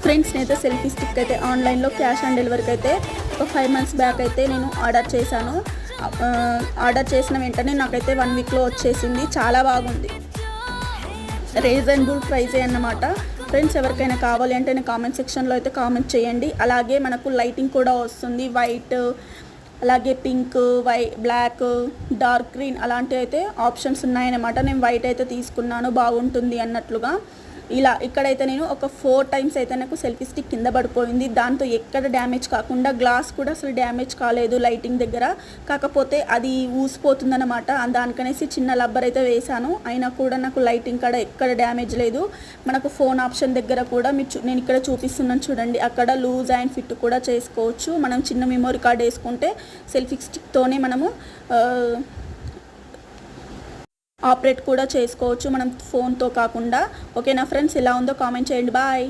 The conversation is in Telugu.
ఫ్రెండ్స్ నేనైతే సెల్ఫీ స్టిక్ అయితే ఆన్లైన్లో క్యాష్ ఆన్ డెలివరీకి అయితే ఒక 5 months బ్యాక్ అయితే నేను ఆర్డర్ చేశాను. ఆర్డర్ చేసిన వెంటనే నాకైతే 1 weekలో వచ్చేసింది. చాలా బాగుంది, రీజనబుల్ ప్రైజే అన్నమాట. ఫ్రెండ్స్ ఎవరికైనా కావాలి అంటే నేను కామెంట్ సెక్షన్లో అయితే కామెంట్ చేయండి. అలాగే మనకు లైటింగ్ కూడా వస్తుంది, వైట్ అలాగే పింక్, బ్లాక్, డార్క్ గ్రీన్ అలాంటివి అయితే ఆప్షన్స్ ఉన్నాయన్నమాట. నేను వైట్ అయితే తీసుకున్నాను, బాగుంటుంది అన్నట్లుగా. ఇలా ఇక్కడైతే నేను ఒక 4 times అయితే నాకు సెల్ఫీ స్టిక్ కింద పడిపోయింది. దాంతో ఎక్కడ డ్యామేజ్ కాకుండా, గ్లాస్ కూడా అసలు డ్యామేజ్ కాలేదు లైటింగ్ దగ్గర. కాకపోతే అది ఊసిపోతుందన్నమాట. దానికనేసి చిన్న రబ్బర్ అయితే వేశాను, అయినా కూడా నాకు లైటింగ్ కాడ ఎక్కడ డ్యామేజ్ లేదు. మనకు ఫోన్ ఆప్షన్ దగ్గర కూడా నేను ఇక్కడ చూపిస్తున్నాను చూడండి, అక్కడ లూజ్ అండ్ ఫిట్ కూడా చేసుకోవచ్చు. మనం చిన్న మెమరీ కార్డ్ వేసుకుంటే సెల్ఫీ స్టిక్తోనే మనము ఆపరేట్ కూడా చేసుకోవచ్చు, మనం ఫోన్తో కాకుండా. ఓకేనా ఫ్రెండ్స్, ఎలా ఉందో కామెంట్ చేయండి. బాయ్.